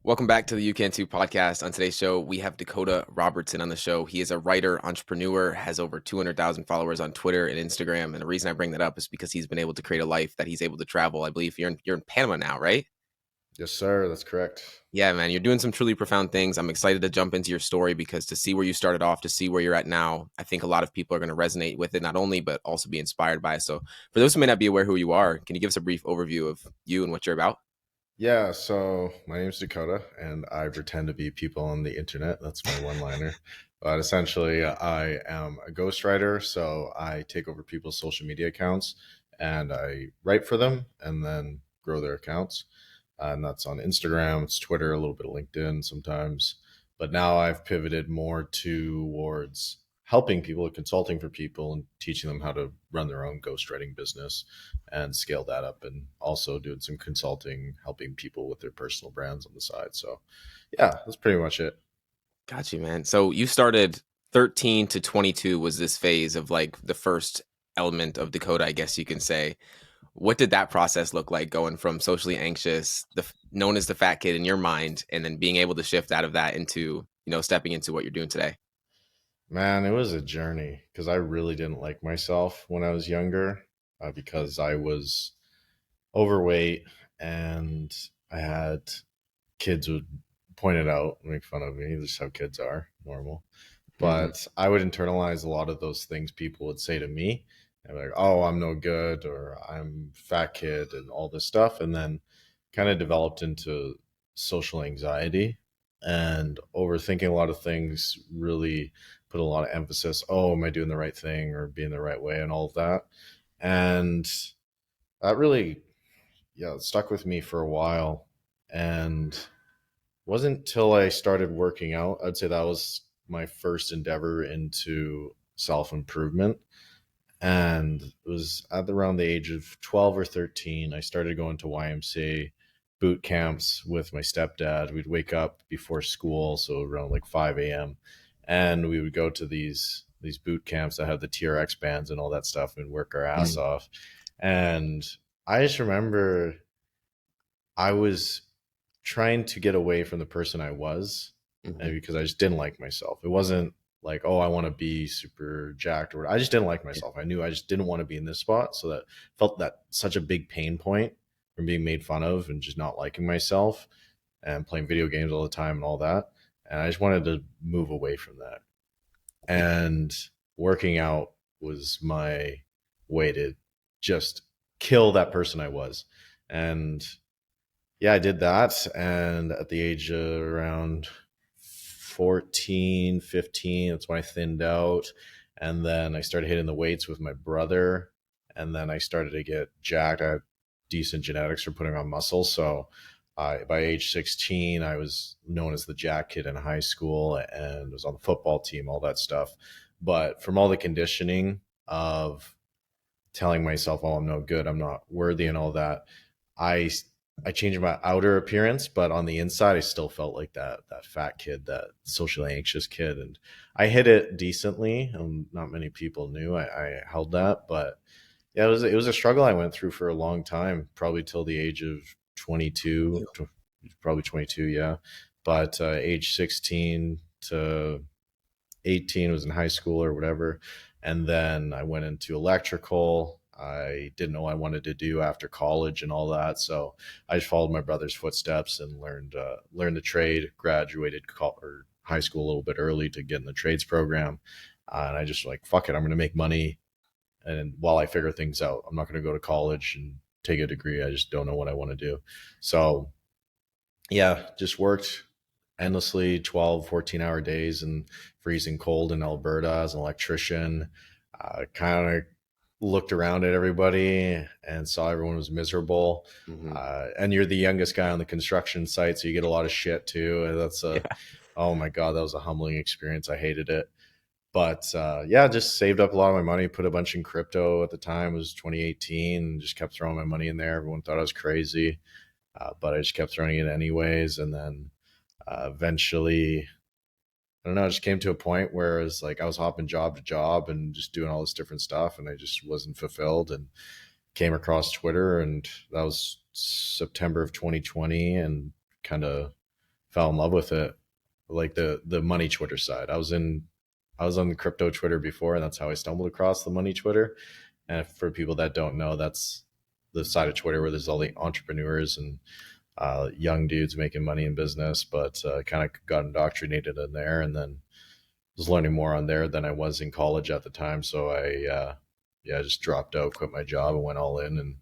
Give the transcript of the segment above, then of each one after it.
Welcome back to the You Can Too podcast. On today's show, we have Dakota Robertson on the show. He is a writer, entrepreneur, has over 200,000 followers on Twitter and Instagram. And the reason I bring that up is because he's been able to create a life that he's able to travel. I believe you're in Panama now, right? Yes, sir. That's correct. Yeah, man, you're doing some truly profound things. I'm excited to jump into your story because to see where you started off, to see where you're at now, I think a lot of people are going to resonate with it, not only, but also be inspired by it. So for those who may not be aware who you are, can you give us a brief overview of you and what you're about? Yeah, so my name's Dakota, and I pretend to be people on the internet. That's my one-liner. But essentially, I am a ghostwriter, so I take over people's social media accounts and I write for them and then grow their accounts. And that's on Instagram, it's Twitter, a little bit of LinkedIn sometimes. But now I've pivoted more towards helping people, consulting for people, and teaching them how to run their own ghostwriting business and scale that up, and also doing some consulting, helping people with their personal brands on the side. So, yeah, that's pretty much it. Got you, man. So you started 13 to 22 was this phase of like the first element of Dakota, I guess you can say. What did that process look like going from socially anxious, known as the fat kid in your mind, and then being able to shift out of that into, stepping into what you're doing today? Man, it was a journey because I really didn't like myself when I was younger because I was overweight and I had kids would point it out, make fun of me. This is how kids are, normal. Hmm. But I would internalize a lot of those things people would say to me. And be like, oh, I'm no good, or I'm fat kid, and all this stuff. And then kind of developed into social anxiety and overthinking a lot of things, really put a lot of emphasis. Oh, am I doing the right thing or being the right way and all of that? And that really, yeah, it stuck with me for a while. And wasn't till I started working out. I'd say that was my first endeavor into self improvement. And it was at around the age of 12 or 13, I started going to YMCA boot camps with my stepdad. We'd wake up before school, so around like 5 a.m. And we would go to these boot camps that had the TRX bands and all that stuff and work our ass off. And I just remember I was trying to get away from the person I was, Hmm. and because I just didn't like myself. It wasn't like, oh, I want to be super jacked or I just didn't like myself. I knew I just didn't want to be in this spot. So that felt that such a big pain point from being made fun of and just not liking myself and playing video games all the time and all that. And I just wanted to move away from that. And working out was my way to just kill that person I was. And yeah, I did that. And at the age of around 14, 15, that's when I thinned out. And then I started hitting the weights with my brother. And then I started to get jacked. I had decent genetics for putting on muscle. So by age 16, I was known as the jack kid in high school and was on the football team, all that stuff. But from all the conditioning of telling myself, oh, I'm no good, I'm not worthy, and all that, I I changed my outer appearance, but on the inside, I still felt like that fat kid, that socially anxious kid, and I hit it decently. Not many people knew I held that, but yeah, it was a struggle I went through for a long time, probably till the age of 22, probably 22, yeah. But age 16 to 18 was in high school or whatever. And then I went into electrical. I didn't know what I wanted to do after college and all that. So I just followed my brother's footsteps and learned the trade, graduated or high school a little bit early to get in the trades program. And I just like, fuck it, I'm going to make money. And while I figure things out, I'm not going to go to college and take a degree. I just don't know what I want to do. So yeah, just worked endlessly 12, 14-hour days and freezing cold in Alberta as an electrician. Kind of looked around at everybody and saw everyone was miserable. Hmm. And you're the youngest guy on the construction site, so you get a lot of shit too. And Yeah. oh my God, that was a humbling experience. I hated it. But yeah, just saved up a lot of my money, put a bunch in crypto at the time. It was 2018, and just kept throwing my money in there. Everyone thought I was crazy, but I just kept throwing it anyways. And then eventually, I don't know, I just came to a point where it's like I was hopping job to job and just doing all this different stuff, and I just wasn't fulfilled. And came across Twitter, and that was September of 2020, and kind of fell in love with it, like the money Twitter side. I was on the crypto Twitter before, and that's how I stumbled across the money Twitter. And for people that don't know, that's the side of Twitter where there's all the entrepreneurs and young dudes making money in business, but kind of got indoctrinated in there, and then was learning more on there than I was in college at the time. So I just dropped out, quit my job, and went all in. And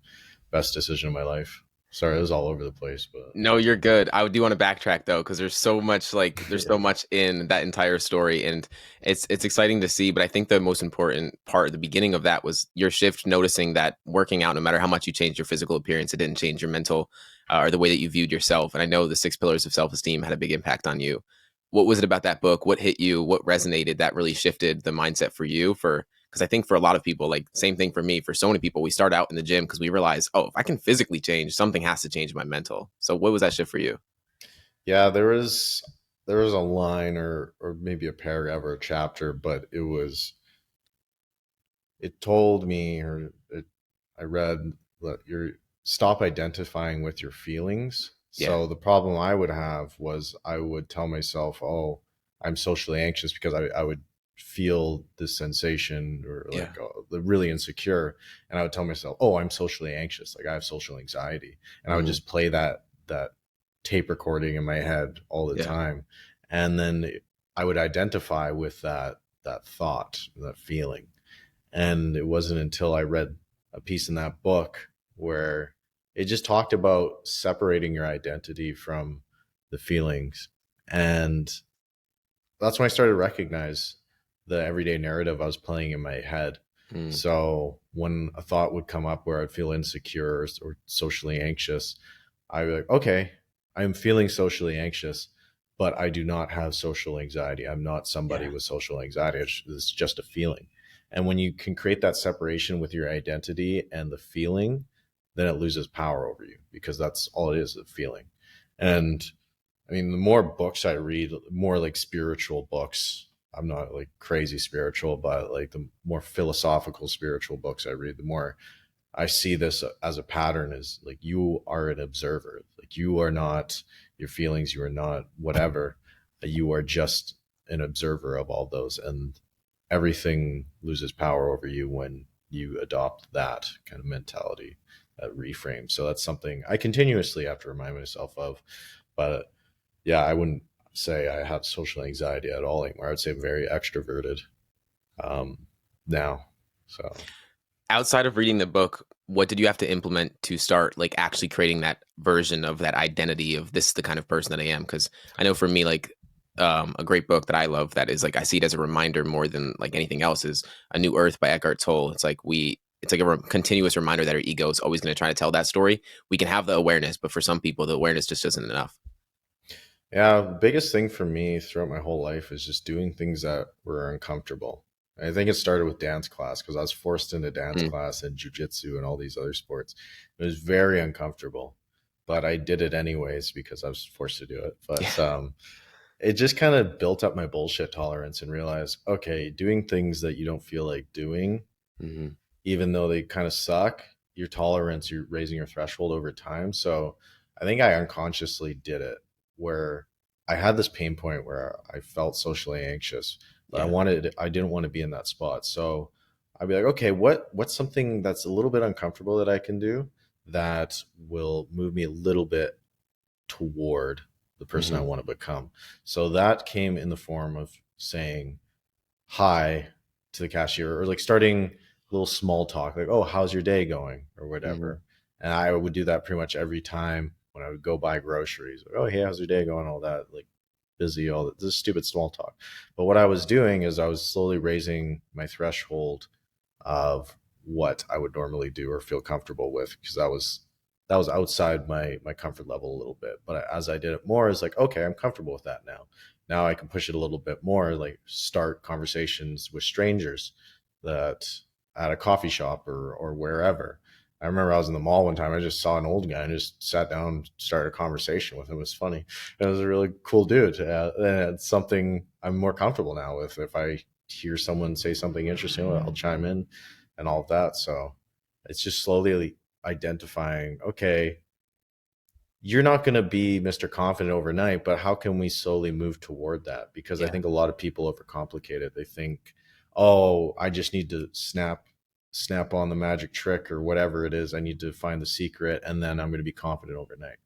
best decision of my life. Sorry, it was all over the place, but No, you're good. I do want to backtrack though, because there's so much there's so yeah, much in that entire story, and it's exciting to see. But I think the most important part at the beginning of that was your shift, noticing that working out, no matter how much you changed your physical appearance, it didn't change your mental or the way that you viewed yourself. And I know the 6 pillars of self-esteem had a big impact on you. What was it about that book? What hit you? What resonated that really shifted the mindset for you? For because I think for a lot of people, like same thing for me, for so many people, we start out in the gym because we realize, oh, if I can physically change, something has to change my mental. So what was that shift for you? yeah. There was a line or maybe a paragraph or a chapter, but it told me I read that you stop identifying with your feelings. Yeah, So the problem I would have was I would tell myself, "Oh, I'm socially anxious," because I would feel this sensation or yeah, like really insecure, and I would tell myself, "Oh, I'm socially anxious. Like I have social anxiety," and I would mm, just play that tape recording in my head all the yeah, time, and then I would identify with that thought, that feeling. And it wasn't until I read a piece in that book where it just talked about separating your identity from the feelings. And that's when I started to recognize the everyday narrative I was playing in my head. mm, So when a thought would come up where I'd feel insecure or socially anxious, I would be like, okay, I'm feeling socially anxious, but I do not have social anxiety. I'm not somebody yeah, with social anxiety. It's just a feeling. And when you can create that separation with your identity and the feeling, then it loses power over you because that's all it is, a feeling. And I mean, the more books I read, more like spiritual books. I'm not like crazy spiritual, but like the more philosophical spiritual books I read, the more I see this as a pattern is like you are an observer. Like you are not your feelings, you are not whatever. You are just an observer of all those. And everything loses power over you when you adopt that kind of mentality, that reframe. So that's something I continuously have to remind myself of. But yeah, I wouldn't say I have social anxiety at all anymore. I would say I'm very extroverted um, now. So outside of reading the book, what did you have to implement to start like actually creating that version of that identity of this is the kind of person that I am? Because I know for me, like a great book that I love that is like I see it as a reminder more than like anything else is A New Earth by Eckhart Tolle. It's like a continuous reminder that our ego is always going to try to tell that story. We can have the awareness, but for some people, the awareness just isn't enough. yeah, the biggest thing for me throughout my whole life is just doing things that were uncomfortable. I think it started with dance class because I was forced into dance Mm, class and jujitsu and all these other sports. It was very uncomfortable, but I did it anyways because I was forced to do it. yeah. But it just kind of built up my bullshit tolerance and realized, okay, doing things that you don't feel like doing Hmm. even though they kind of suck, your tolerance, you're raising your threshold over time. So I think I unconsciously did it where I had this pain point where I felt socially anxious, but Yeah. I didn't want to be in that spot. So I'd be like, okay, what's something that's a little bit uncomfortable that I can do that will move me a little bit toward the person I Hmm. want to become. So that came in the form of saying, hi to the cashier or like starting a little small talk like, oh, how's your day going or Hmm. whatever. And I would do that pretty much every time when I would go buy groceries, like, oh, hey, how's your day going, all that, like busy, all that, this stupid small talk. But what I was doing is I was slowly raising my threshold of what I would normally do or feel comfortable with because that was outside my comfort level a little bit. But as I did it more, it's like, okay, I'm comfortable with that now. Now I can push it a little bit more, like start conversations with strangers that at a coffee shop or wherever. I remember I was in the mall one time. I just saw an old guy and just sat down and started a conversation with him. It was funny. It was a really cool dude. And it's something I'm more comfortable now with. If I hear someone say something interesting, I'll chime in and all of that. So it's just slowly identifying, okay, you're not going to be Mr. Confident overnight, but how can we slowly move toward that? Because I Yeah. think a lot of people overcomplicate it. They think, oh, I just need to snap on the magic trick or whatever it is. I need to find the secret and then I'm going to be confident overnight.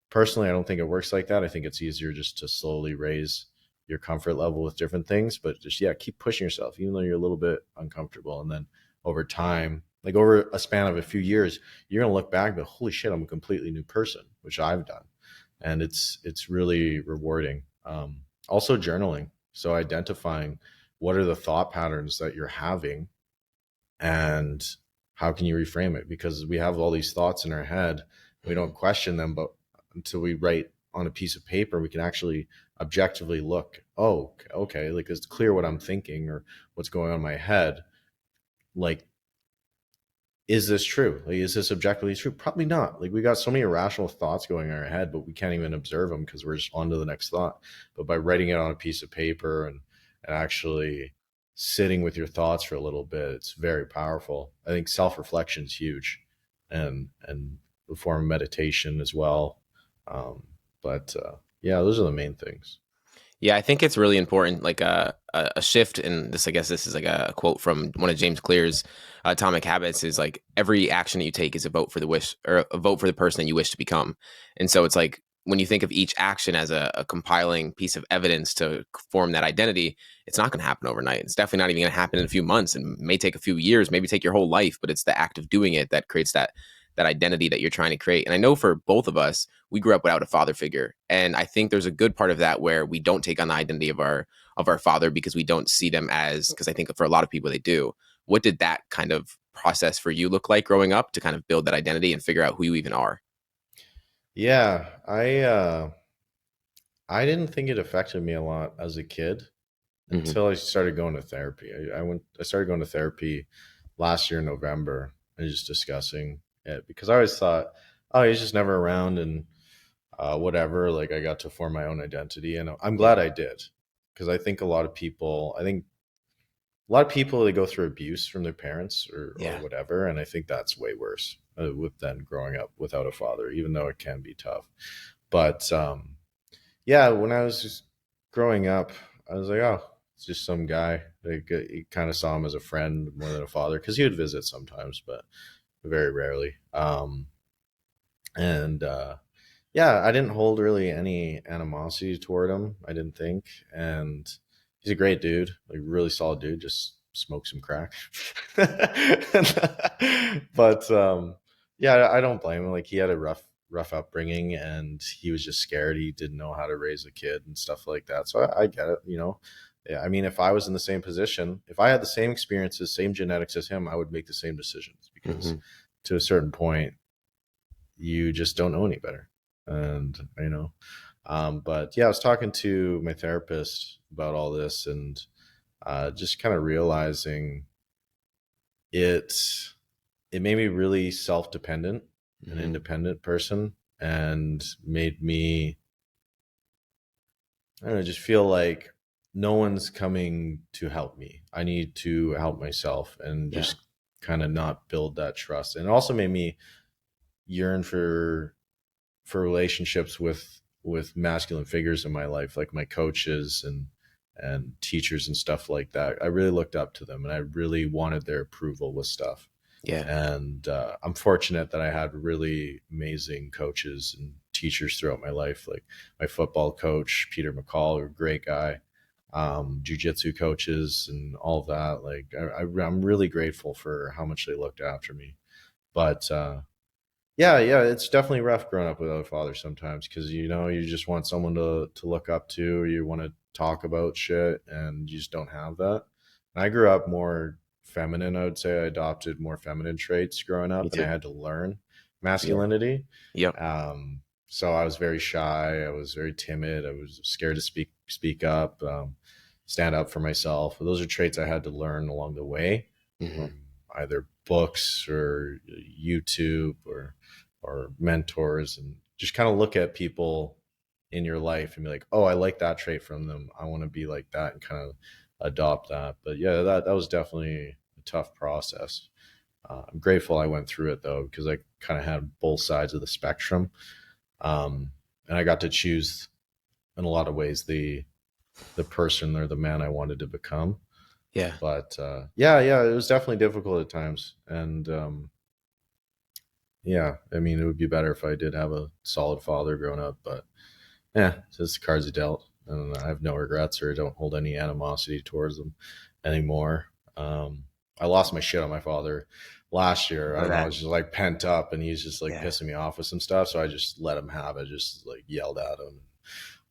Personally, I don't think it works like that. I think it's easier just to slowly raise your comfort level with different things, but just, yeah, keep pushing yourself, even though you're a little bit uncomfortable. And then over time, like over a span of a few years, you're going to look back and go, holy shit, I'm a completely new person, which I've done. And it's really rewarding. Also journaling. So identifying what are the thought patterns that you're having and how can you reframe it, because we have all these thoughts in our head, we Hmm. don't question them, but until we write on a piece of paper we can actually objectively look, oh okay, like it's clear what I'm thinking or what's going on in my head. Like, is this true? Like, is this objectively true? Probably not. Like, we got so many irrational thoughts going in our head, but we can't even observe them because we're just on to the next thought. But by writing it on a piece of paper and actually sitting with your thoughts for a little bit, it's very powerful. I think self-reflection is huge, and the form of meditation as well. Um, but yeah, those are the main things. Yeah, I think it's really important, like a shift in this. I guess this is like a quote from one of James Clear's Atomic Habits. Is like every action that you take is a vote for the wish or a vote for the person that you wish to become. And so it's like when you think of each action as a compiling piece of evidence to form that identity, it's not going to happen overnight. It's definitely not even going to happen in a few months, and may take a few years, maybe take your whole life. But it's the act of doing it that creates that identity that you're trying to create. And I know for both of us, we grew up without a father figure, and I think there's a good part of that where we don't take on the identity of our father because we don't see them as, because I think for a lot of people they do. What did that kind of process for you look like growing up to kind of build that identity and figure out who you even are? Yeah, I didn't think it affected me a lot as a kid Hmm. until I started going to therapy. I started going to therapy last year in November and just discussing it because I always thought, oh, he's just never around and whatever. Like, I got to form my own identity, and I'm Yeah. glad I did, because I think a lot of people, they go through abuse from their parents or Yeah. whatever, and I think that's way worse with than growing up without a father, even though it can be tough. But yeah, when I was just growing up, I was like, oh, it's just some guy. Like, you kind of saw him as a friend more than a father because he would visit sometimes, but very rarely. And yeah, I didn't hold really any animosity toward him, I didn't think. And he's a great dude, like really solid dude, just smoke some crack. But yeah, I don't blame him. Like, he had a rough upbringing and he was just scared. He didn't know how to raise a kid and stuff like that. So I get it, you know. Yeah, I mean, if I was in the same position, if I had the same experiences, same genetics as him, I would make the same decisions, because Hmm. to a certain point, you just don't know any better. And but yeah, I was talking to my therapist about all this, and just kind of realizing it it made me really self-dependent, an Hmm. independent person, and made me, I don't know, just feel like no one's coming to help me. I need to help myself, and Yeah. just kind of not build that trust. And it also made me yearn for relationships with masculine figures in my life, like my coaches and teachers and stuff like that. I really looked up to them, and I really wanted their approval with stuff. Yeah. And I'm fortunate that I had really amazing coaches and teachers throughout my life, like my football coach Peter McCall, a great guy, jujitsu coaches, and all of that. Like, I'm really grateful for how much they looked after me. But yeah, yeah, it's definitely rough growing up without a father sometimes, because you just want someone to look up to, or you want to talk about shit, and you just don't have that. And I grew up more feminine. I would say I adopted more feminine traits growing Me up, and I too. had to learn Yeah. masculinity. Yep. So I was very shy. I was very timid. I was scared to speak up, stand up for myself. Those are traits I had to learn along the way Hmm. from either books or YouTube or mentors, and just kind of look at people in your life and be like, oh, I like that trait from them. I want to be like that, and kind of adopt that. But yeah, that was definitely a tough process. I'm grateful I went through it though, because I kind of had both sides of the spectrum. And I got to choose in a lot of ways the person or the man I wanted to become. Yeah. But yeah, it was definitely difficult at times, and yeah, I mean, it would be better if I did have a solid father growing up, but yeah, it's just the cards are dealt, and I have no regrets or don't hold any animosity towards them anymore. Um, I lost my shit on my father last year. I Know don't know, I that. was just like pent up, and he's just like Yeah. pissing me off with some stuff, so I just let him have it, just like yelled at him.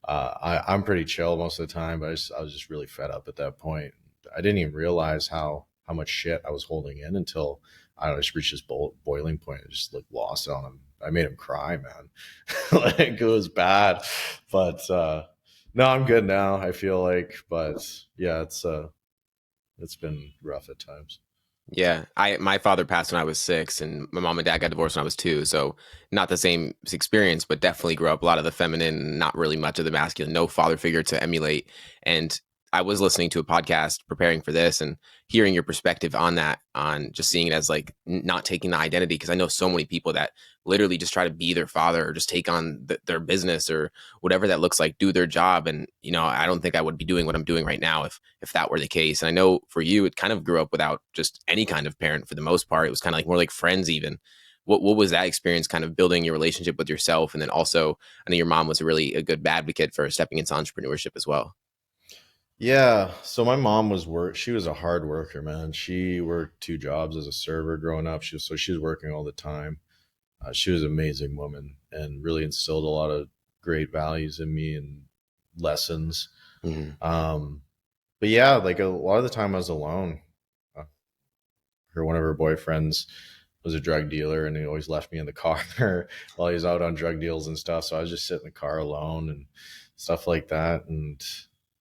I'm pretty chill most of the time, but I was just really fed up at that point. I didn't even realize how much shit I was holding in until I don't know, just reached this boiling point. I just like lost it on him. I made him cry, man. Like it was bad, but no, I'm good now. I feel like, but yeah, it's been rough at times. Yeah, I my father passed when I was 6, and my mom and dad got divorced when I was 2. So not the same experience, but definitely grew up a lot of the feminine, not really much of the masculine. No father figure to emulate. And I was listening to a podcast preparing for this, and hearing your perspective on that, on just seeing it as like not taking the identity, because I know so many people that literally just try to be their father or just take on their business or whatever that looks like, do their job. And I don't think I would be doing what I'm doing right now if that were the case. And I know for you, it kind of grew up without just any kind of parent for the most part. It was kind of like more like friends even. What was that experience kind of building your relationship with yourself? And then also, I know your mom was a good advocate for stepping into entrepreneurship as well. Yeah, so my mom was work. She was a hard worker, man. She worked two jobs as a server growing up. She was working all the time. She was an amazing woman and really instilled a lot of great values in me and lessons. Hmm. Um, but yeah, like a lot of the time I was alone. Uh, one of her boyfriends was a drug dealer, and he always left me in the car while he was out on drug deals and stuff. So I was just sitting in the car alone and stuff like that. And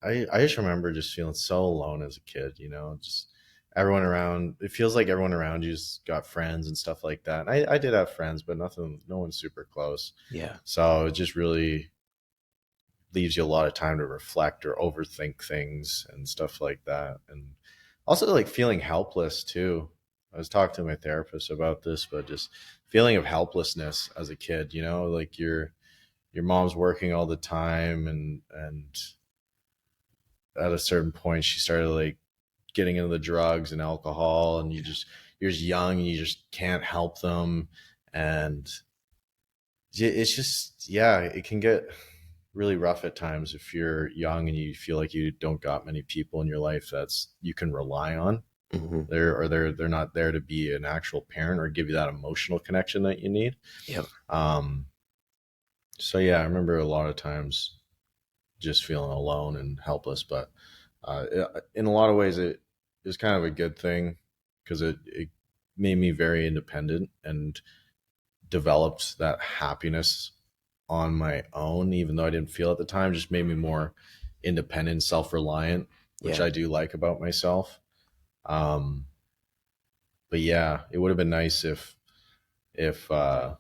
I just remember just feeling so alone as a kid, just everyone around. It feels like everyone around you's got friends and stuff like that. And I did have friends, but no one's super close. Yeah. So it just really leaves you a lot of time to reflect or overthink things and stuff like that. And also like feeling helpless too. I was talking to my therapist about this, but just feeling of helplessness as a kid, like your mom's working all the time, and at a certain point she started like getting into the drugs and alcohol, and you're just young and you just can't help them. And it's just, yeah, it can get really rough at times if you're young and you feel like you don't got many people in your life that's you can rely on. Hmm. They're not there to be an actual parent or give you that emotional connection that you need. Yep. um so yeah, I remember a lot of times just feeling alone and helpless, but in a lot of ways it is kind of a good thing because it made me very independent and developed that happiness on my own, even though I didn't feel at the time. Just made me more independent, self-reliant, which Yeah. I do like about myself. um but yeah, it would have been nice if uh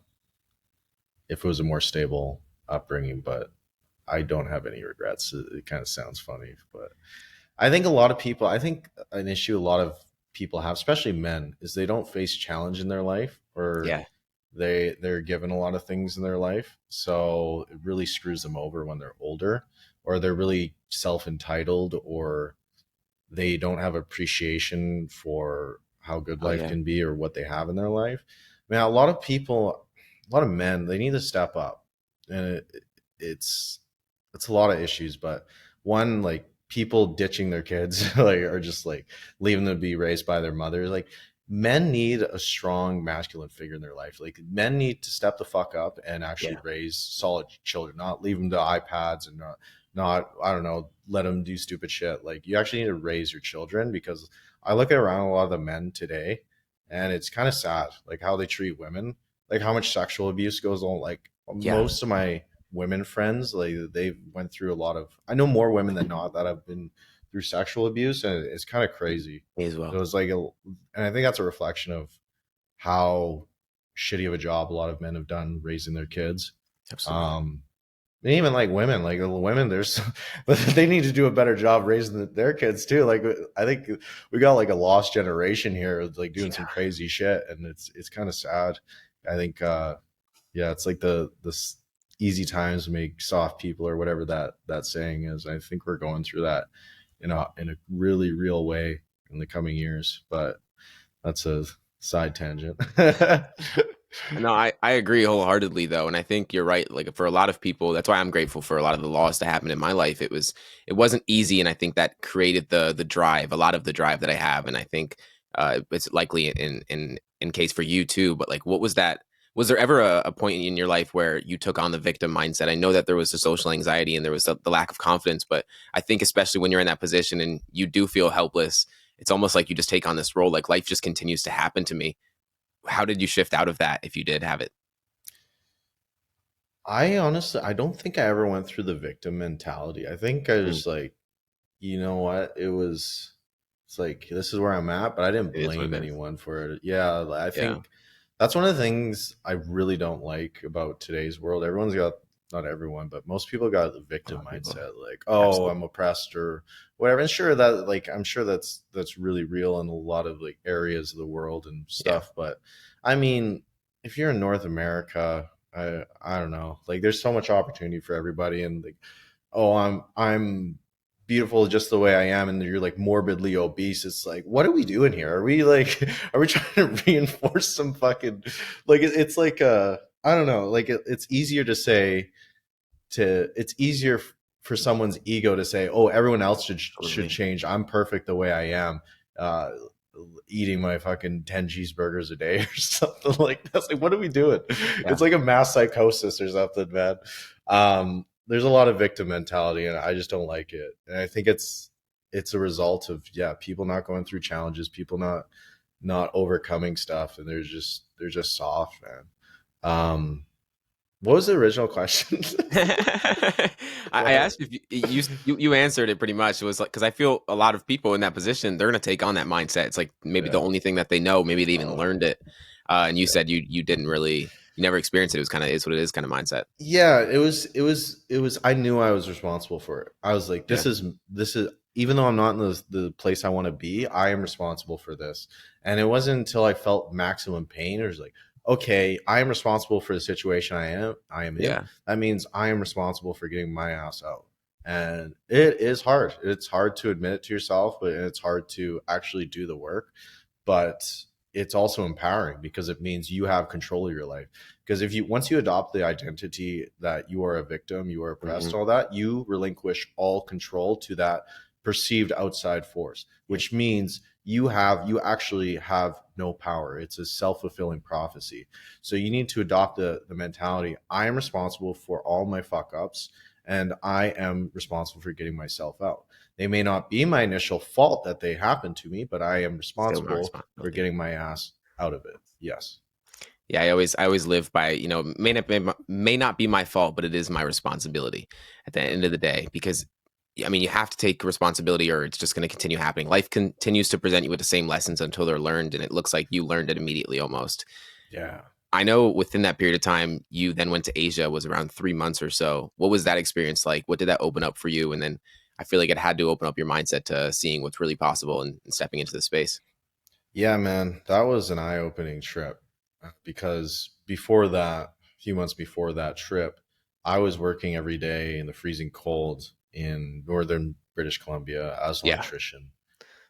if it was a more stable upbringing, but I don't have any regrets. It kind of sounds funny, but I think an issue a lot of people have, especially men, is they don't face challenge in their life, or Yeah. they're given a lot of things in their life. So it really screws them over when they're older, or they're really self-entitled, or they don't have appreciation for how good Oh life yeah. can be or what they have in their life. I mean, a lot of people, a lot of men, they need to step up, and it's it's a lot of issues. But one, like people ditching their kids, like, or just like leaving them to be raised by their mothers. Like, men need a strong masculine figure in their life. Like, men need to step the fuck up and actually Yeah. raise solid children, not leave them to iPads and not I don't know, let them do stupid shit. Like, you actually need to raise your children, because I look at around a lot of the men today, and it's kind of sad, like how they treat women, like how much sexual abuse goes on. Like Yeah. most of my women friends, like they went through a lot of. I know more women than not that have been through sexual abuse, and it's kind of crazy. Me as It well. was like, and I think that's a reflection of how shitty of a job a lot of men have done raising their kids. Absolutely. Um, and even like the women, there's they need to do a better job raising their kids too. Like, I think we got like a lost generation here, like doing some Yeah. crazy shit, and it's kind of sad. I think yeah, it's like the this. easy times make soft people, or whatever that saying is. I think we're going through that in a really real way in the coming years. But that's a side tangent. No, I agree wholeheartedly though, and I think you're right. Like for a lot of people, that's why I'm grateful for a lot of the loss that happened in my life. It wasn't easy, and I think that created the drive, a lot of the drive that I have, and I think it's likely in case for you too. But like, what was that? Was there ever a point in your life where you took on the victim mindset? I know that there was the social anxiety and there was the lack of confidence, but I think especially when you're in that position and you do feel helpless, it's almost like you just take on this role. Like life just continues to happen to me. How did you shift out of that if you did have it? I honestly, I don't think I ever went through the victim mentality. I think I Mm, was like, you know what? It's like, this is where I'm at, but I didn't it is what blame it is. anyone for it. Yeah, I Yeah. think that's one of the things I really don't like about today's world. Everyone's got, not everyone, but most people got the A lot victim of people. mindset, like, oh, Absolutely. I'm oppressed or whatever. And sure, that, like, I'm sure that's really real in a lot of like areas of the world and Yeah. stuff. But I mean, if you're in North America, I don't know, like, there's so much opportunity for everybody, and like, oh, I'm beautiful just the way I am, and you're like morbidly obese. It's like, what are we doing here? Are we like, are we trying to reinforce some fucking, like, it's like, I don't know, like, it's easier to say, it's easier for someone's ego to say, oh, everyone else should Absolutely. change. I'm perfect the way I am. Uh, Eating my fucking 10 cheeseburgers a day or something like that. It's like, what are we doing? Yeah. It's like a mass psychosis or something, man. There's a lot of victim mentality, and I just don't like it. And I think it's a result of, yeah, people not going through challenges, people not overcoming stuff, and they're just soft, man. What was the original question? I asked if you answered it pretty much. It was like because I feel a lot of people in that position they're gonna take on that mindset. It's like maybe the Yeah. only thing that they know. Maybe they even Oh, learned it. And you yeah. said you didn't really you never experienced it. It was kind of is what it is kind of mindset. Yeah, it was I knew I was responsible for it. I was like, Yeah. this is, even though I'm not in the place I want to be, I am responsible for this. And it wasn't until I felt maximum pain, it was like, okay, I am responsible for the situation I am in. Yeah. That means I am responsible for getting my ass out. And it is hard. It's hard to admit it to yourself, but it's hard to actually do the work. But it's also empowering because it means you have control of your life. Because if you once you adopt the identity that you are a victim, you are oppressed, Hmm. all that, you relinquish all control to that perceived outside force, Yeah. which means you actually have no power. It's a self-fulfilling prophecy. So you need to adopt the mentality, I am responsible for all my fuck ups, and I am responsible for getting myself out. They may not be my initial fault that they happened to me, but I am Still my responsible for responsibility. getting my ass out of it. Yes. Yeah, I always live by, may not be my fault, but it is my responsibility at the Yeah. end of the day because I mean, you have to take responsibility or it's just going to continue happening. Life continues to present you with the same lessons until they're learned and it looks like you learned it immediately almost. Yeah. I know within that period of time you then went to Asia was around 3 months or so. What was that experience like? What did that open up for you and then I feel like it had to open up your mindset to seeing what's really possible and stepping into the space. Yeah, man, that was an eye-opening trip because before that, a few months before that trip, I was working every day in the freezing cold in northern British Columbia as an Yeah. electrician.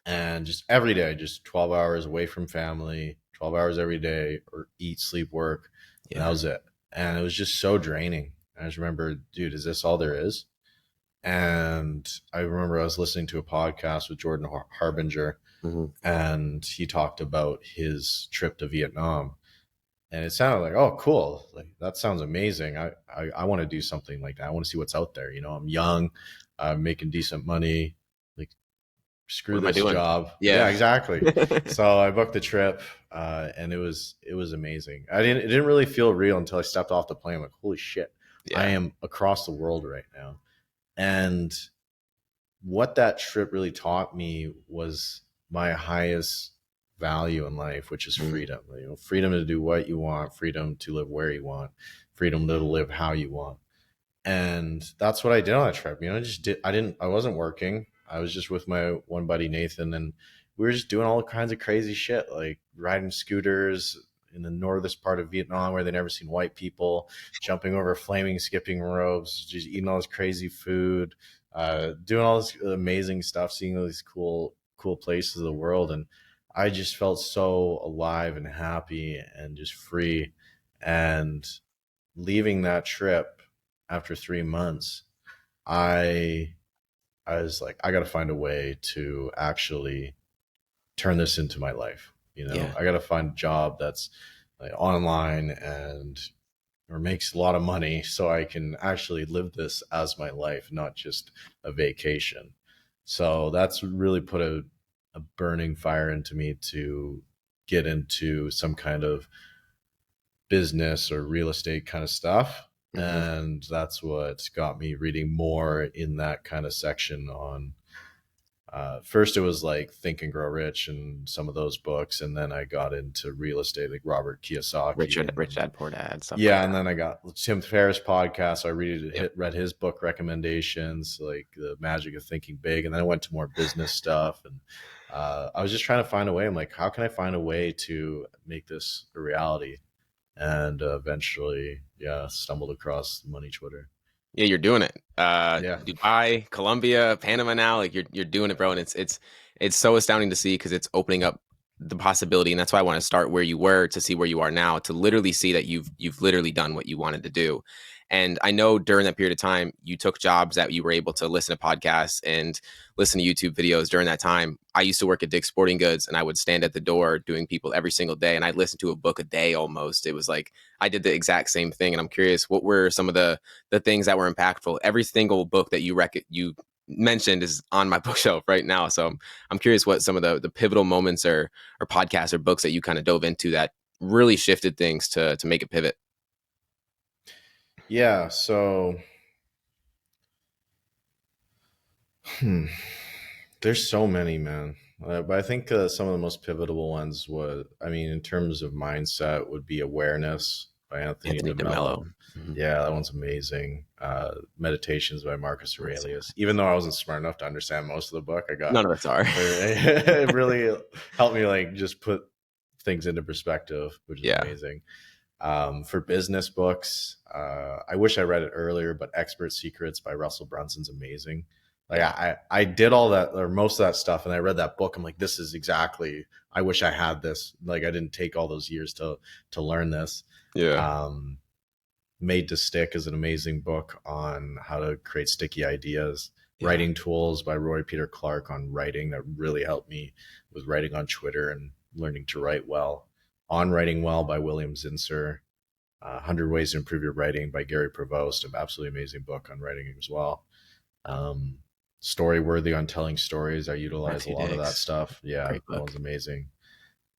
And just every day, just 12 hours away from family, 12 hours every day, or eat, sleep, work. And that Yeah. was it. And it was just so draining. I just remember, dude, is this all there is? And I remember I was listening to a podcast with Jordan Harbinger, Hmm. and he talked about his trip to Vietnam. And it sounded like, oh, cool. Like, that sounds amazing. I want to do something like that. I want to see what's out there. I'm young, I'm making decent money. Like, What screw am I this doing? job. Yeah, Yeah. exactly. So I booked the trip, and it was amazing. It didn't really feel real until I stepped off the plane. I'm like, holy shit, I Yeah. am across the world right now. And what that trip really taught me was my highest value in life, which is Mhm. freedom. Freedom to do what you want, freedom to live where you want, freedom to live how you want. And that's what I did on that trip. I wasn't working. I was just with my one buddy Nathan, and we were just doing all kinds of crazy shit, like riding scooters, in the northern part of Vietnam where they never seen white people, jumping over flaming skipping ropes, just eating all this crazy food, doing all this amazing stuff, seeing all these cool places of the world. And I just felt so alive and happy and just free. And leaving that trip after 3 months, I I was like, I got to find a way to actually turn this into my life. You know, Yeah. I got to find a job that's like online and or makes a lot of money so I can actually live this as my life, not just a vacation. So that's really put a burning fire into me to get into some kind of business or real estate kind of stuff. Hmm. And that's what got me reading more in that kind of section on first it was like Think and Grow Rich and some of those books, and then I got into real estate like Robert Kiyosaki, and Rich then Dad Poor Dad, stuff like yeah, and that. then I got Tim Ferriss podcast. So I Yep. read his book recommendations, like The Magic of Thinking Big, and then I went to more business stuff. And I was just trying to find a way. I'm like, how can I find a way to make this a reality? And eventually, yeah, stumbled across Money Twitter. Yeah, you're doing it. Yeah, Dubai, Colombia, Panama now, like you're doing it, bro. And it's so astounding to see because it's opening up the possibility. And that's why I want to start where you were to see where you are now, to literally see that you've literally done what you wanted to do. And I know during that period of time, you took jobs that you were able to listen to podcasts and listen to YouTube videos during that time. I used to work at Dick's Sporting Goods and I would stand at the door doing people every single day. And I'd listen to a book a day almost. It was like I did the exact same thing. And I'm curious, what were some of the things that were impactful? Every single book that you mentioned is on my bookshelf right now. So I'm curious what some of the pivotal moments or podcasts or books that you kind of dove into that really shifted things to make it pivot. yeah. So hmm, there's so many, man. But I think some of the most pivotal ones was, I mean, in terms of mindset, would be Awareness by Anthony Anthony DeMello. DeMello. Mhm. Yeah, that one's amazing. Meditations by Marcus That's- Aurelius. Even though I wasn't smart enough to understand most of the book, I got None of us are. it really helped me like just put things into perspective, which is Yeah. amazing. For business books, I wish I read it earlier, but Expert Secrets by Russell Brunson's amazing. Like Yeah. I did all that or most of that stuff, and I read that book. I'm like, this is exactly. I wish I had this. Like I didn't take all those years to learn this. Yeah. Um, Made to Stick is an amazing book on how to create sticky ideas. Yeah. Writing Tools by Roy Peter Clark on writing that really helped me with writing on Twitter and learning to write well. On Writing Well by William Zinsser. 100 Ways to Improve Your Writing by Gary Prevost, an absolutely amazing book on writing as well. Um, Story Worthy on Telling Stories. I utilize a Matthew lot of that Dix. stuff. Yeah, Great that book. one's amazing.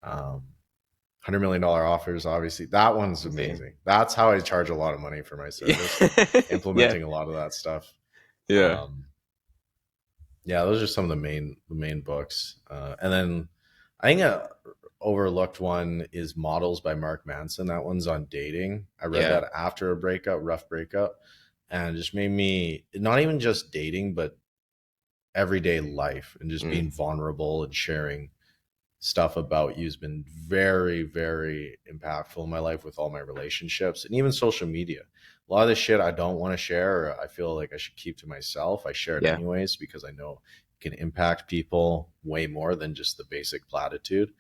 100 million dollar offers, obviously. That one's Easy. amazing. That's how I charge a lot of money for my Yeah. service, like Yeah. implementing a lot of that stuff. Yeah. Um, yeah, those are some of the main books. And then I think a overlooked one is Models by Mark Manson. That one's on dating. I read Yeah. that after a breakup, rough breakup, and it just made me not even just dating, but everyday life and just Mm. being vulnerable and sharing stuff about you has been very, very impactful in my life with all my relationships and even social media. A lot of this shit I don't want to share, or I feel like I should keep to myself. I share it Yeah. anyways because I know it can impact people way more than just the basic platitude.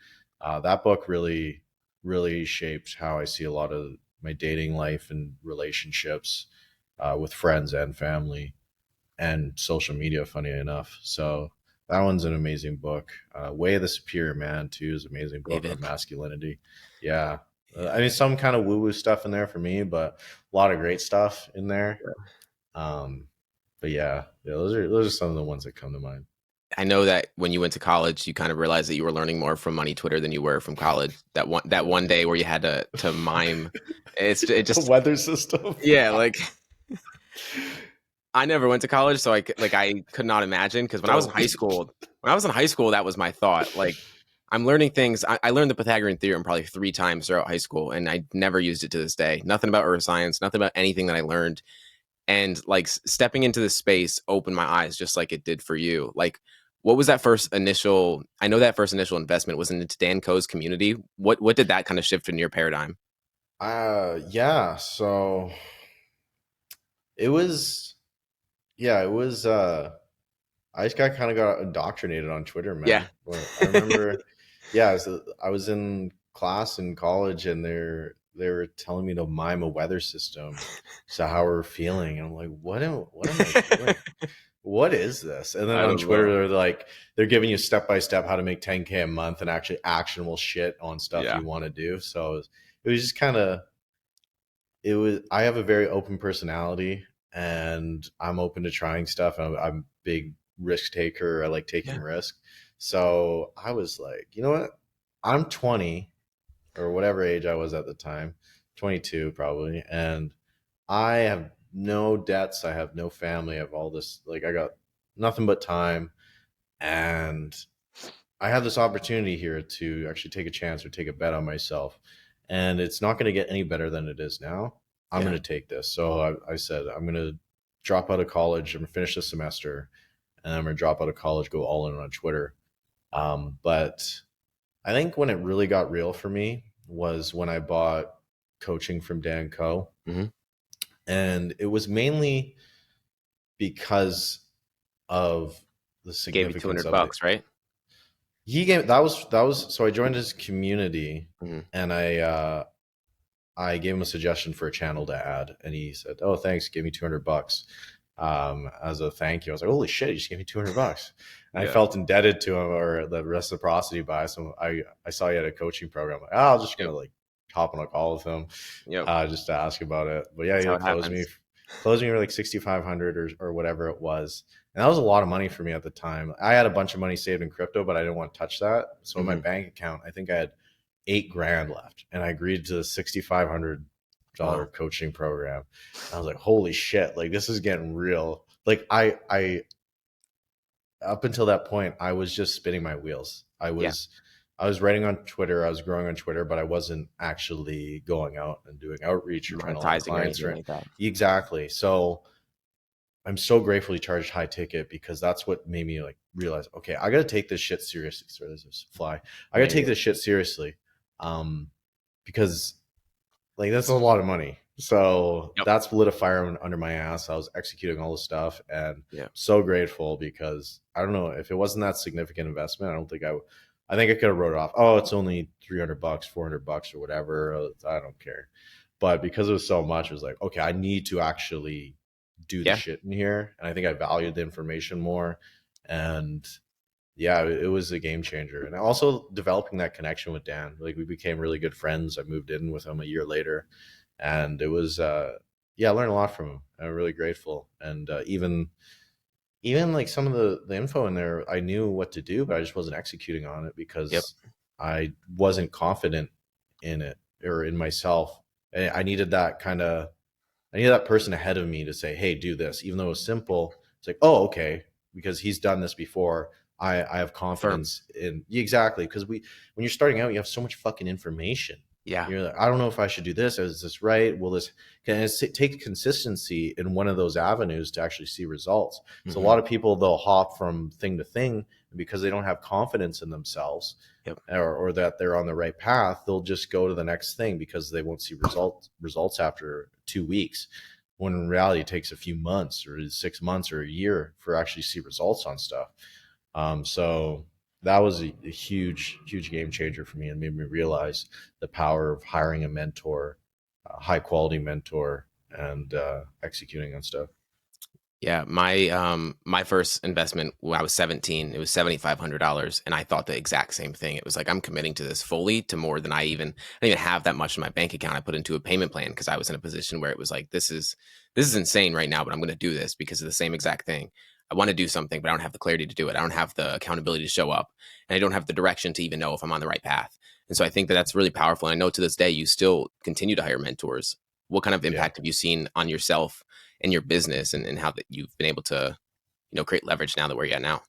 That book really, really shaped how I see a lot of my dating life and relationships with friends and family and social media, funny enough. So that one's an amazing book. Way of the Superior Man too is an amazing book David. on masculinity. Yeah. Yeah. I mean, some kind of woo woo stuff in there for me, but a lot of great stuff in there. Um, but yeah, those are some of the ones that come to mind. I know that when you went to college, you kind of realized that you were learning more from Money Twitter than you were from college. That one day where you had to mime, it The just weather system. yeah. Like I never went to college, so I could not imagine because Don't. when I was in high school, that was my thought. Like I'm learning things. I learned the Pythagorean theorem probably 3 times throughout high school, and I never used it to this day. Nothing about earth science, nothing about anything that I learned. And like stepping into this space opened my eyes, just like it did for you. Like What was that first initial? I know that first initial investment was into Dan Co's community. What did that kind of shift in your paradigm? Yeah. So it was, yeah, it was. I just got indoctrinated on Twitter, Yeah. man. Well, I remember, yeah, so I was in class in college, and they were telling me to mime a weather system, so how we're feeling, and I'm like, what am I doing? What is this? And then I on don't Twitter, know. they're giving you step by step how to make 10K a month and actually actionable shit on stuff Yeah. you want to do. So it was just kind of, it was, I have a very open personality, and I'm open to trying stuff. I'm a big risk taker. I like taking Yeah. risk. So I was like, you know what? I'm 20 or whatever age I was at the time, 22 probably, and I have no debts. I have no family. I have all this, like, I got nothing but time, and I have this opportunity here to actually take a chance or take a bet on myself, and it's not going to get any better than it is now. I'm Yeah. going to take this. So I said, I'm going to drop out of college. I'm going to finish the semester, and I'm going to drop out of college, go all in on Twitter. But I think when it really got real for me was when I bought coaching from Dan Co. Hmm. And it was mainly because of the He gave you significance 200 of it. bucks, right? He gave that was so I joined his community, Hmm. and I gave him a suggestion for a channel to add, and he said, "Oh, thanks, give me 200 bucks as a thank you." I was like, "Holy shit, he just gave me 200 bucks!" And I Yeah. felt indebted to him, or the reciprocity bias. So I saw he had a coaching program. I'm like, oh, I'm just Yep. gonna like hop on a call with him, Yep. just to ask about it. But yeah, That's he how like it happens. closed me for like 6,500 or whatever it was. And that was a lot of money for me at the time. I had a bunch of money saved in crypto, but I didn't want to touch that. So in my Hmm. bank account, I think I had 8 grand left, and I agreed to the $6,500 Wow. coaching program. And I was like, holy shit, like this is getting real. Like I up until that point, I was just spinning my wheels. Yeah. I was writing on Twitter, I was growing on Twitter, but I wasn't actually going out and doing outreach or trying to land Monetizing or clients anything or like that. exactly. So I'm so grateful he charged high ticket, because that's what made me like realize, okay, I got to take this shit seriously. Sorry, there's this fly. I got Yeah. to take Yeah. this shit seriously, um, because like that's a lot of money. So Yep. that's lit a fire under my ass. I was executing all this stuff, and Yeah. so grateful, because I don't know if it wasn't that significant investment. I don't think I think I could have wrote it off. Oh, it's only 300 bucks, 400 bucks or whatever. I don't care. But because it was so much, it was like, okay, I need to actually do the Yeah. shit in here. And I think I valued the information more. And yeah, it was a game changer. And also developing that connection with Dan, like we became really good friends. I moved in with him a year later, and it was, yeah, I learned a lot from him. I'm really grateful. And even like some of the info in there, I knew what to do, but I just wasn't executing on it Yep. because I wasn't confident in it or in myself. And I needed that kind of, I needed that person ahead of me to say, "Hey, do this." Even though it was simple, it's like, "Oh, okay," because he's done this before. I have Firm. confidence in exactly, because when you're starting out, you have so much fucking information. Yeah. You're like, I don't know if I should do this. Is this right? Will this can it take consistency in one of those avenues to actually see results? So a Hmm. lot of people, they'll hop from thing to thing, and because they don't have confidence in themselves, Yep. or that they're on the right path, they'll just go to the next thing because they won't see results after 2 weeks. When in reality, it takes a few months or 6 months or a year for actually see results on stuff. So that was a huge, huge game changer for me, and made me realize the power of hiring a mentor, a high quality mentor, and executing on stuff. Yeah, my first investment when I was 17, it was $7,500, and I thought the exact same thing. It was like I'm committing to this fully to more than I didn't even have that much in my bank account. I put into a payment plan because I was in a position where it was like this is insane right now, but I'm going to do this because of the same exact thing. I want to do something, but I don't have the clarity to do it. I don't have the accountability to show up, and I don't have the direction to even know if I'm on the right path. And so I think that that's really powerful. And I know to this day you still continue to hire mentors. What kind of Yeah. impact have you seen on yourself and your business and how that you've been able to, create leverage now that where you're at now?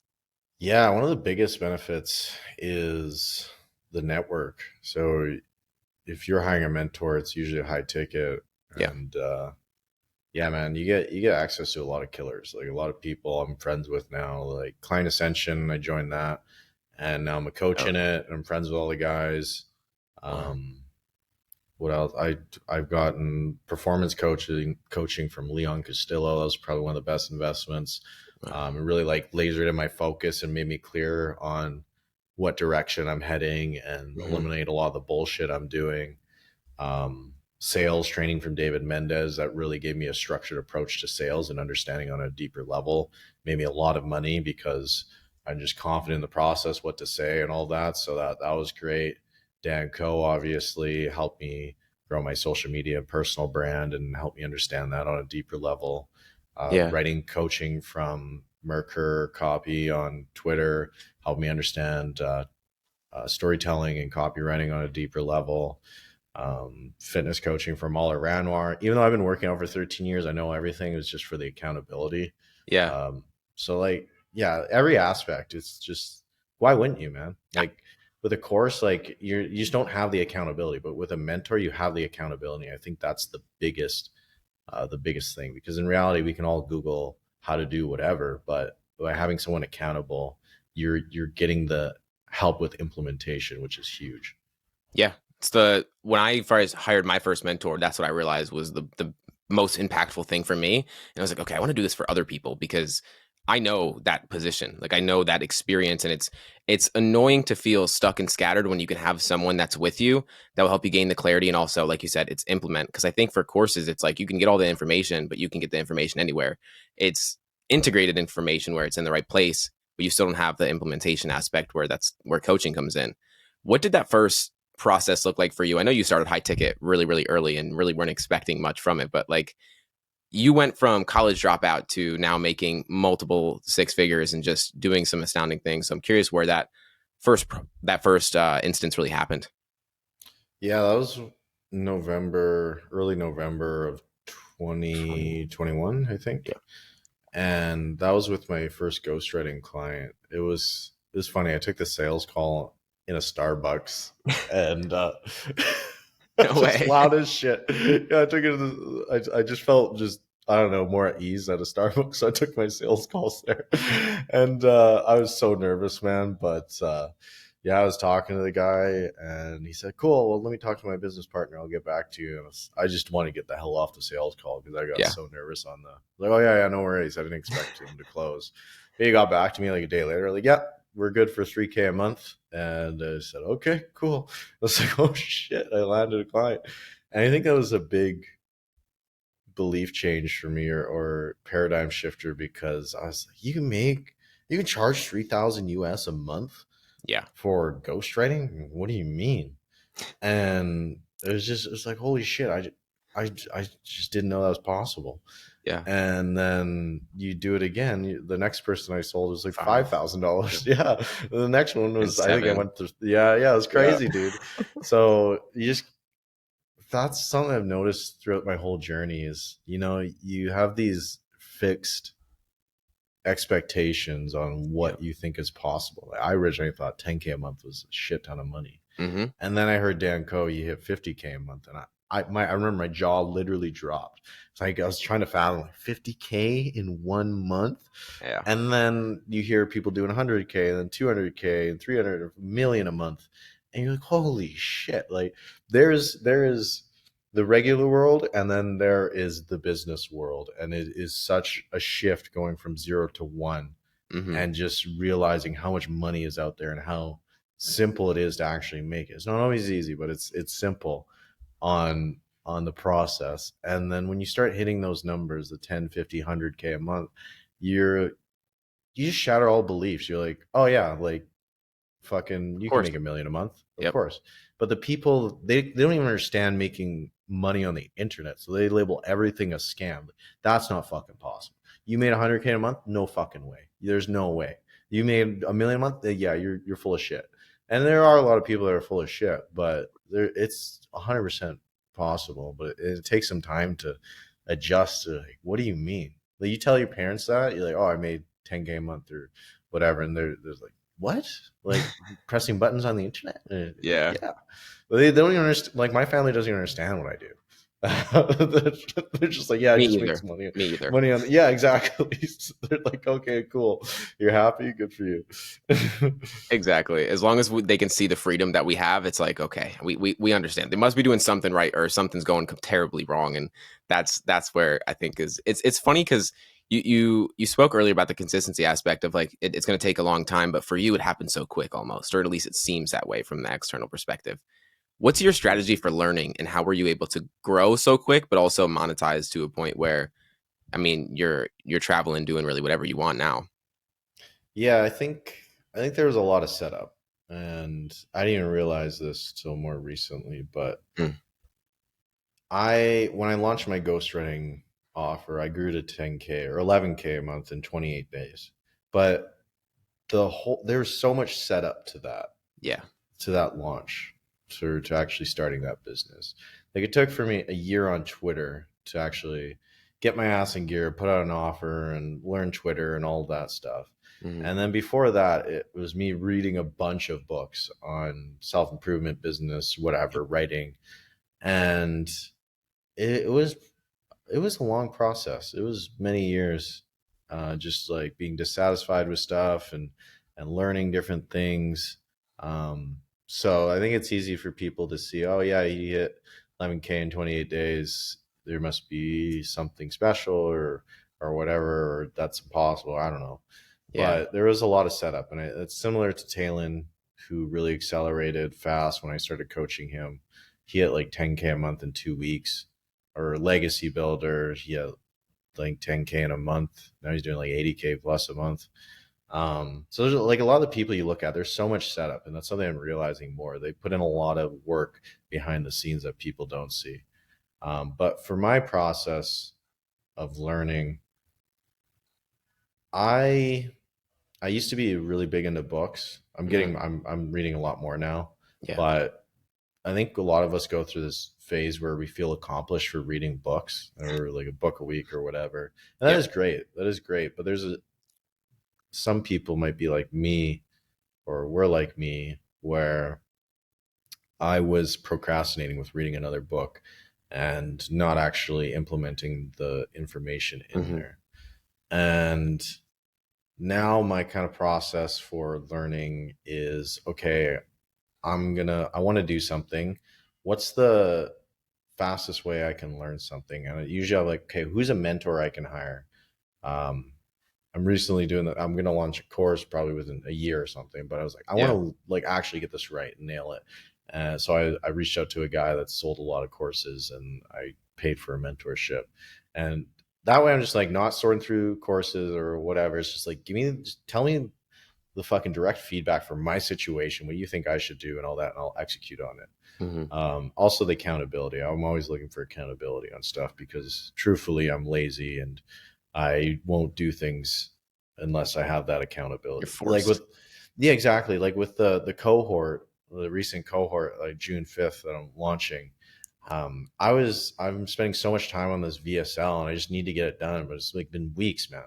Yeah. One of the biggest benefits is the network. So if you're hiring a mentor, it's usually a high ticket, Yeah. and Yeah, man, you get access to a lot of killers. Like a lot of people I'm friends with now, like Klein Ascension, I joined that, and now I'm a coach Oh, in it, and I'm friends with all the guys. wow. Um, what else? I've gotten performance coaching from Leon Castillo. That was probably one of the best investments. Wow. It really like lasered in my focus and made me clear on what direction I'm heading and Hmm. eliminate a lot of the bullshit I'm doing. Sales training from David Mendez that really gave me a structured approach to sales and understanding on a deeper level. Made me a lot of money because I'm just confident in the process, what to say, and all that. So that was great. Dan Coe obviously helped me grow my social media and personal brand and help me understand that on a deeper level. Yeah. Writing coaching from Merkur Copy on Twitter helped me understand storytelling and copywriting on a deeper level. Fitness coaching from Mahler Ranwar. Even though I've been working out for 13 years, I know everything is just for the accountability. Yeah. So like, yeah, every aspect. It's just why wouldn't you, man? Like with a course, like you just don't have the accountability, but with a mentor, you have the accountability. I think that's the biggest thing because in reality, we can all Google how to do whatever, but by having someone accountable, you're getting the help with implementation, which is huge. Yeah. It's the when I first hired my first mentor, that's what I realized was the most impactful thing for me. And I was like, okay, I want to do this for other people because I know that position. Like I know that experience, and it's annoying to feel stuck and scattered when you can have someone that's with you that will help you gain the clarity, and also like you said, it's implement. Because I think for courses it's like you can get all the information, but you can get the information anywhere. It's integrated information where it's in the right place, but you still don't have the implementation aspect where that's where coaching comes in. What did that first process look like for you? I know you started high ticket really, really early and really weren't expecting much from it, but like you went from college dropout to now making multiple six figures and just doing some astounding things. So I'm curious where that first instance really happened. Yeah, that was November, early November of 20, 2021, I yeah. think. And that was with my first ghostwriting client. It was funny. I took the sales call in a Starbucks and No just way. loud as shit. Yeah, I took it. I just felt just I don't know more at ease at a Starbucks. So I took my sales calls there, and I was so nervous, man. But yeah, I was talking to the guy, and he said, "Cool. Well, let me talk to my business partner. I'll get back to you." And I just want to get the hell off the sales call because I got Yeah. so nervous on the like. Oh yeah, yeah, no worries. I didn't expect him to close. He got back to me like a day later, like, "Yeah, we're good for 3K a month." And I said, "Okay, cool." I was like, "Oh shit, I landed a client." And I think that was a big belief change for me or paradigm shifter because I was like, you can charge 3,000 US a month Yeah. for ghostwriting? What do you mean? And it's like, holy shit, I just didn't know that was possible. Yeah. And then you do it again. The next person I sold was like five Five. thousand Yeah. dollars. Yeah, the next one And was I think I seven. went to yeah, yeah, it was Yeah. crazy, dude. So you just that's something I've noticed throughout my whole journey is you have these fixed expectations on Yep. what you think is possible. Like, I originally thought 10K a month was a shit ton of money. Mm-hmm. And then I heard Dan Coe, you hit 50K a month. And I remember my jaw literally dropped. It's like I was trying to fathom like 50K in 1 month. Yeah. And then you hear people doing 100K and then 200K and 300 million a month. And you're like, holy shit. Like there is the regular world and then there is the business world. And it is such a shift going from 0 to 1 Mm-hmm. and just realizing how much money is out there and how simple it is to actually make it. It's not always easy, but it's simple on the process. And then when you start hitting those numbers, the 10, 50, 100K a month, you just shatter all beliefs. You're like, "Oh yeah, like fucking Of you can course. make 1 million a month, of Yep. course." But the people they don't even understand making money on the internet, so they label everything a scam. That's not fucking possible. You made 100K a month? No fucking way. There's no way. You made 1 million a month? Yeah, you're full of shit. And there are a lot of people that are full of shit, but it's 100% possible. But it takes some time to adjust to like, what do you mean? Like you tell your parents that you're like, oh, I made 10K a month or whatever, and there's like, what? Like pressing buttons on the internet? Yeah. Yeah. But they don't even understand. Like my family doesn't even understand what I do. They're just like, yeah, it Me just makes either. Me either. money on. Yeah, exactly. They're like, okay, cool. You're happy, good for you. Exactly. As long as they can see the freedom that we have, it's like, okay, we understand. They must be doing something right, or something's going terribly wrong, and that's where I think is it's funny because you spoke earlier about the consistency aspect of like it's going to take a long time, but for you it happens so quick almost, or at least it seems that way from the external perspective. What's your strategy for learning, and how were you able to grow so quick, but also monetize to a point where, I mean, you're traveling, doing really whatever you want now? Yeah, I think there was a lot of setup, and I didn't even realize this till more recently. But Mm, I when I launched my ghostwriting offer, I grew to 10K or 11K a month in 28 days. But there's so much setup yeah. to that launch, to actually starting that business. Like it took for me a year on Twitter to actually get my ass in gear, put out an offer, and learn Twitter and all that stuff. Hmm. And then before that, it was me reading a bunch of books on self improvement, business, whatever, writing, and it was it was a long process. It was many years, just like being dissatisfied with stuff and learning different things. So I think it's easy for people to see, oh yeah, he hit 11K in 28 days. There must be something special or whatever, or that's impossible. I don't know. Yeah. But there was a lot of setup, and it's similar to Talon, who really accelerated fast when I started coaching him. He hit like 10K a month in 2 weeks, or legacy builder. He had like 10K in a month. Now he's doing like 80K plus a month. So there's like a lot of the people you look at, there's so much setup, and that's something I'm realizing more. They put in a lot of work behind the scenes that people don't see. But for my process of learning, I I used to be really big into books. Hmm. I'm reading a lot more now, Yeah. but I think a lot of us go through this phase where we feel accomplished for reading books or like a book a week or whatever. And that Yep. is great. That is great. But some people might be like me or were like me where I was procrastinating with reading another book and not actually implementing the information in Hmm. there. And now my kind of process for learning is okay, I want to do something. What's the fastest way I can learn something? And usually I'm like, okay, who's a mentor I can hire? Um, I'm recently doing that. I'm going to launch a course probably within a year or something, but I was like, I want Yeah. to like actually get this right and nail it. And so I reached out to a guy that sold a lot of courses, and I paid for a mentorship. And that way I'm just like not sorting through courses or whatever. It's just like, just tell me the fucking direct feedback for my situation, what you think I should do and all that, and I'll execute on it. Hmm. Also the accountability. I'm always looking for accountability on stuff because truthfully, I'm lazy and I won't do things unless I have that You're accountability. Like forced. with, yeah, exactly. Like with the cohort, the recent cohort, like June 5th that I'm launching. I'm spending so much time on this VSL and I just need to get it done, but it's like been weeks, man.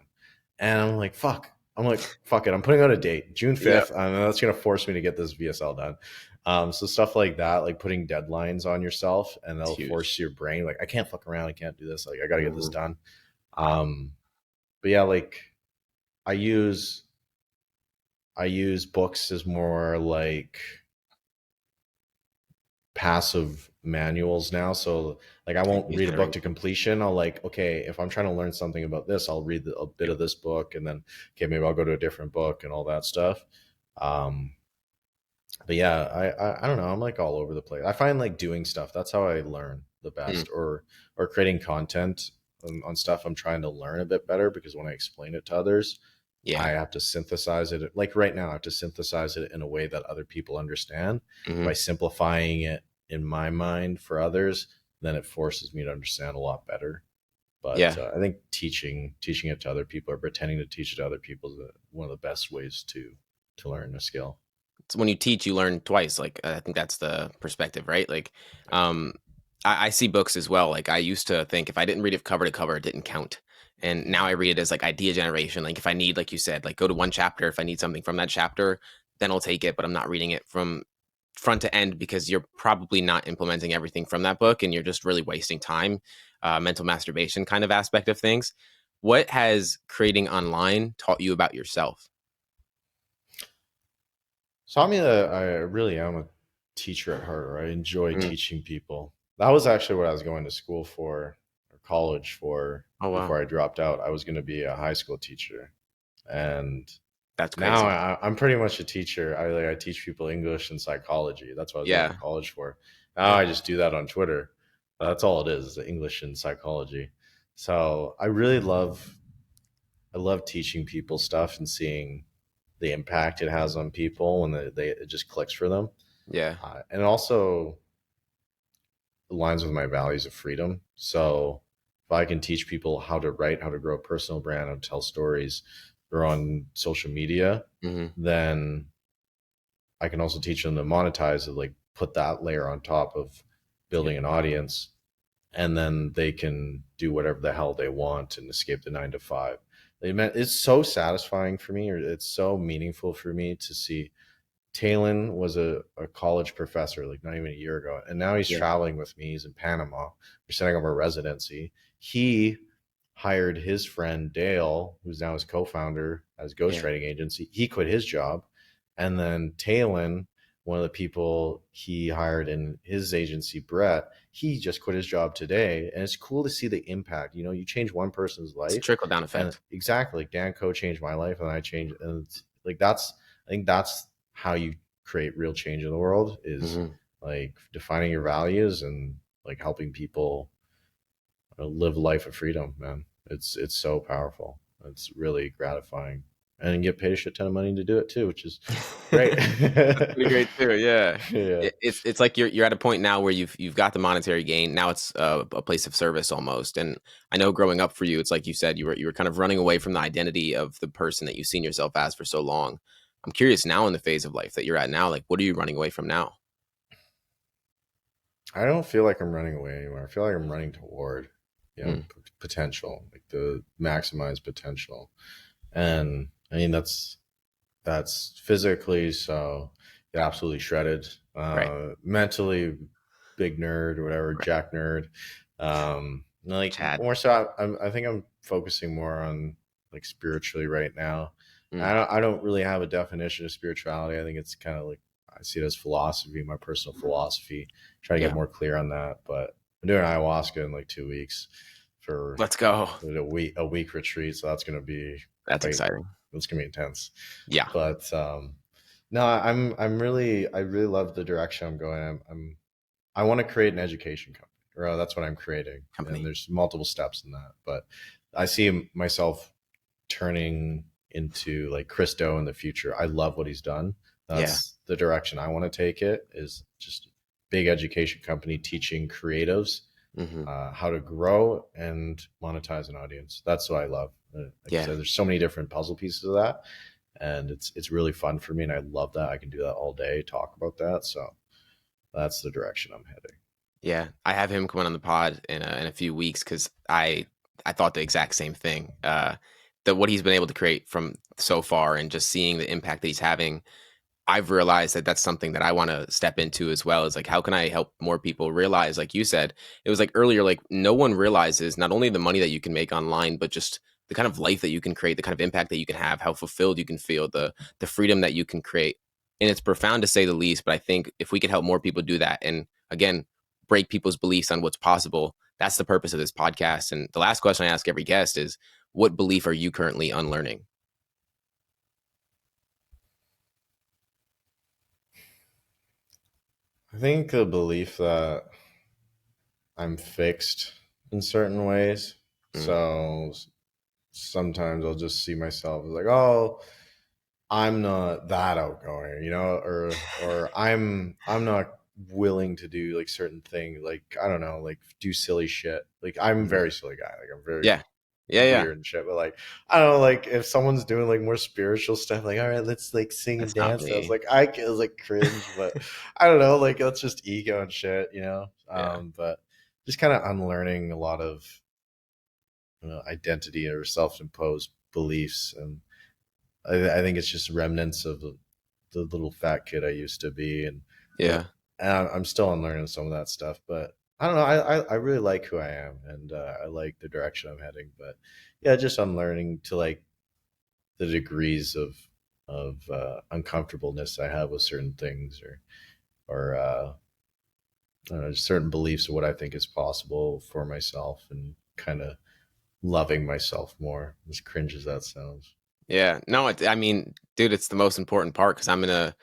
And I'm like, fuck. I'm like, fuck it. I'm putting out a date, June Yep. 5th. And that's gonna force me to get this VSL done. So stuff like that, like putting deadlines on yourself, and It's they'll huge. force your brain, like, I can't fuck around, I can't do this, like I gotta get this Hmm. done. Um, but yeah, like I use I use books as more like passive manuals now. So like I won't Ideas read a book to generation. completion. I'll like, okay, if I'm trying to learn something about this, I'll read a bit of this book, and then okay, maybe I'll go to a different book and all that stuff. Um, but yeah, I don't know. I'm like all over the place. I find like doing stuff. That's how I learn the Mm. best, or creating content on stuff I'm trying to learn a bit better, because when I explain it to others, I Yeah. have to synthesize it. Like right now, I have to synthesize it in a way that other people understand. By Hmm. simplifying it in my mind for others, then it forces me to understand a lot better. But Yeah. I think teaching it to other people, or pretending to teach it to other people, is one of the best ways to learn a skill. So when you teach, you learn twice. Like I think that's the perspective, right? Like, Yeah. um, I see books as well. Like I used to think if I didn't read it cover to cover, it didn't count. And now I read it as like idea generation. Like if I need, like you said, like go to one chapter. If I need something from that chapter, then I'll take it. But I'm not reading it from front to end because you're probably not implementing everything from that book and you're just really wasting time, mental masturbation kind of aspect of things. What has creating online taught you about yourself? Taught me that I really am a teacher at heart, or I enjoy Mm. teaching people. That was actually what I was going to school for, or college for, Oh, wow. before I dropped out. I was going to be a high school teacher, and That's now crazy. I'm pretty much a teacher. I teach people English and psychology. That's what I was going to Yeah. college for. Now Yeah. I just do that on Twitter. That's all it is, English and psychology. So I love teaching people stuff and seeing the impact it has on people when it just clicks for them. Yeah. And it also aligns with my values of freedom. So if I can teach people how to write, how to grow a personal brand, how to tell stories, or on social media, Hmm. then I can also teach them to monetize it, like put that layer on top of Yeah. building an audience, and then they can do whatever the hell they want and escape the 9 to 5. It's so satisfying for me, or it's so meaningful for me to see Talon was a college professor like not even a year ago, and now he's Yeah. traveling with me. He's in Panama. We're setting up our residency. He hired his friend Dale, who's now his co-founder as Yeah. ghostwriting agency. He quit his job, and then Talon, one of the people he hired in his agency, Brett, he just quit his job today. And it's cool to see the impact. You change one person's It's a life, trickle down and effect. exactly, like Dan Co changed my life, and I changed, and it's like I think that's how you create real change in the world, is Hmm. like defining your values and like helping people live a life of freedom, man. It's so powerful. It's really gratifying, and you get paid a shit ton of money to do it too, which is great. That's pretty great too. Yeah. Yeah. It's like you're at a point now where you've got the monetary gain. Now it's a place of service almost. And I know growing up for you, it's like you said, you were kind of running away from the identity of the person that you've seen yourself as for so long. I'm curious now in the phase of life that you're at now, like what are you running away from now? I don't feel like I'm running away anymore. I feel like I'm running toward, Mm. potential, like the maximized potential. And I mean, that's physically, so get absolutely shredded. Right. Mentally, big nerd or whatever, Right. jack nerd. Like Chad. more so, I think I'm focusing more on like spiritually right now. Mm. I don't really have a definition of spirituality. I think it's kind of like I see it as philosophy, my personal philosophy. Try to get Yeah. more clear on that. But I'm doing ayahuasca in like 2 weeks for Let's go. a week retreat, so that's gonna be That's quite exciting. it's gonna be intense. Yeah. But no, I really love the direction I'm going. I want to create an education company, or that's what I'm creating, and Company. there's multiple steps in that. But I see myself turning into like Christo in the future. I love what he's done. Yeah. That's the direction I want to take it. Is just big education company teaching creatives Hmm. how to grow and monetize an audience. That's what I love. Like I Yeah. said, there's so many different puzzle pieces of that, and it's really fun for me, and I love that. I can do that all day, talk about that. So that's the direction I'm heading. Yeah, I have him coming on the pod in a few weeks because I thought the exact same thing. That what he's been able to create from so far and just seeing the impact that he's having, I've realized that that's something that I want to step into as well. Is like, how can I help more people realize, like you said, it was like earlier, like no one realizes not only the money that you can make online, but just the kind of life that you can create, the kind of impact that you can have, how fulfilled you can feel, the freedom that you can create. And it's profound to say the least, but I think if we could help more people do that and again, break people's beliefs on what's possible, that's the purpose of this podcast. And the last question I ask every guest is, what belief are you currently unlearning? I think the belief that I'm fixed in certain ways. Mm, So sometimes I'll just see myself as like, oh, I'm not that outgoing, or I'm not willing to do like certain things, like I don't know, like do silly shit. Like I'm a mhm. very silly guy. Like I'm very Yeah. Yeah. Yeah. weird and shit. But like I don't know, like if someone's doing like more spiritual stuff, like all right, let's like sing and That's not dance. I was me. like, I was like cringe, but I don't know, like that's just ego and shit. Yeah. But just kind of unlearning a lot of identity or self-imposed beliefs, and I think it's just remnants of the little fat kid I used to be, and Yeah. And I'm still unlearning some of that stuff, but I don't know. I really like who I am, and I like the direction I'm heading. But yeah, just unlearning to like the degrees of uncomfortableness I have with certain things, or I don't know, just certain beliefs of what I think is possible for myself, and kind of loving myself more. As cringe as that sounds. Yeah. No, I mean, dude, it's the most important part because I'm in a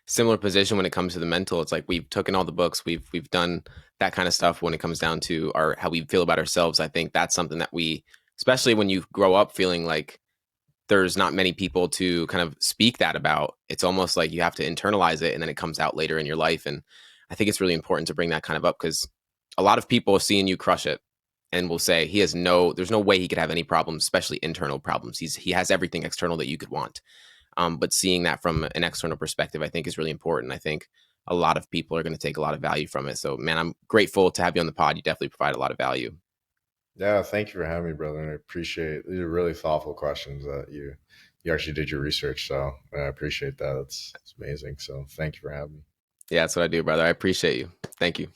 similar position when it comes to the mental. It's like we've taken all the books, we've done that kind of stuff when it comes down to our how we feel about ourselves. I think that's something that we, especially when you grow up feeling like there's not many people to kind of speak that about. It's almost like you have to internalize it and then it comes out later in your life. And I think it's really important to bring that kind of up because a lot of people seeing you crush it and will say there's no way he could have any problems, especially internal problems. He has everything external that you could want. But seeing that from an external perspective, I think is really important. I think a lot of people are going to take a lot of value from it. So, man, I'm grateful to have you on the pod. You definitely provide a lot of value. Yeah, thank you for having me, brother. And I appreciate these are really thoughtful questions that you actually did your research. So I appreciate that. It's amazing. So thank you for having me. Yeah, that's what I do, brother. I appreciate you. Thank you.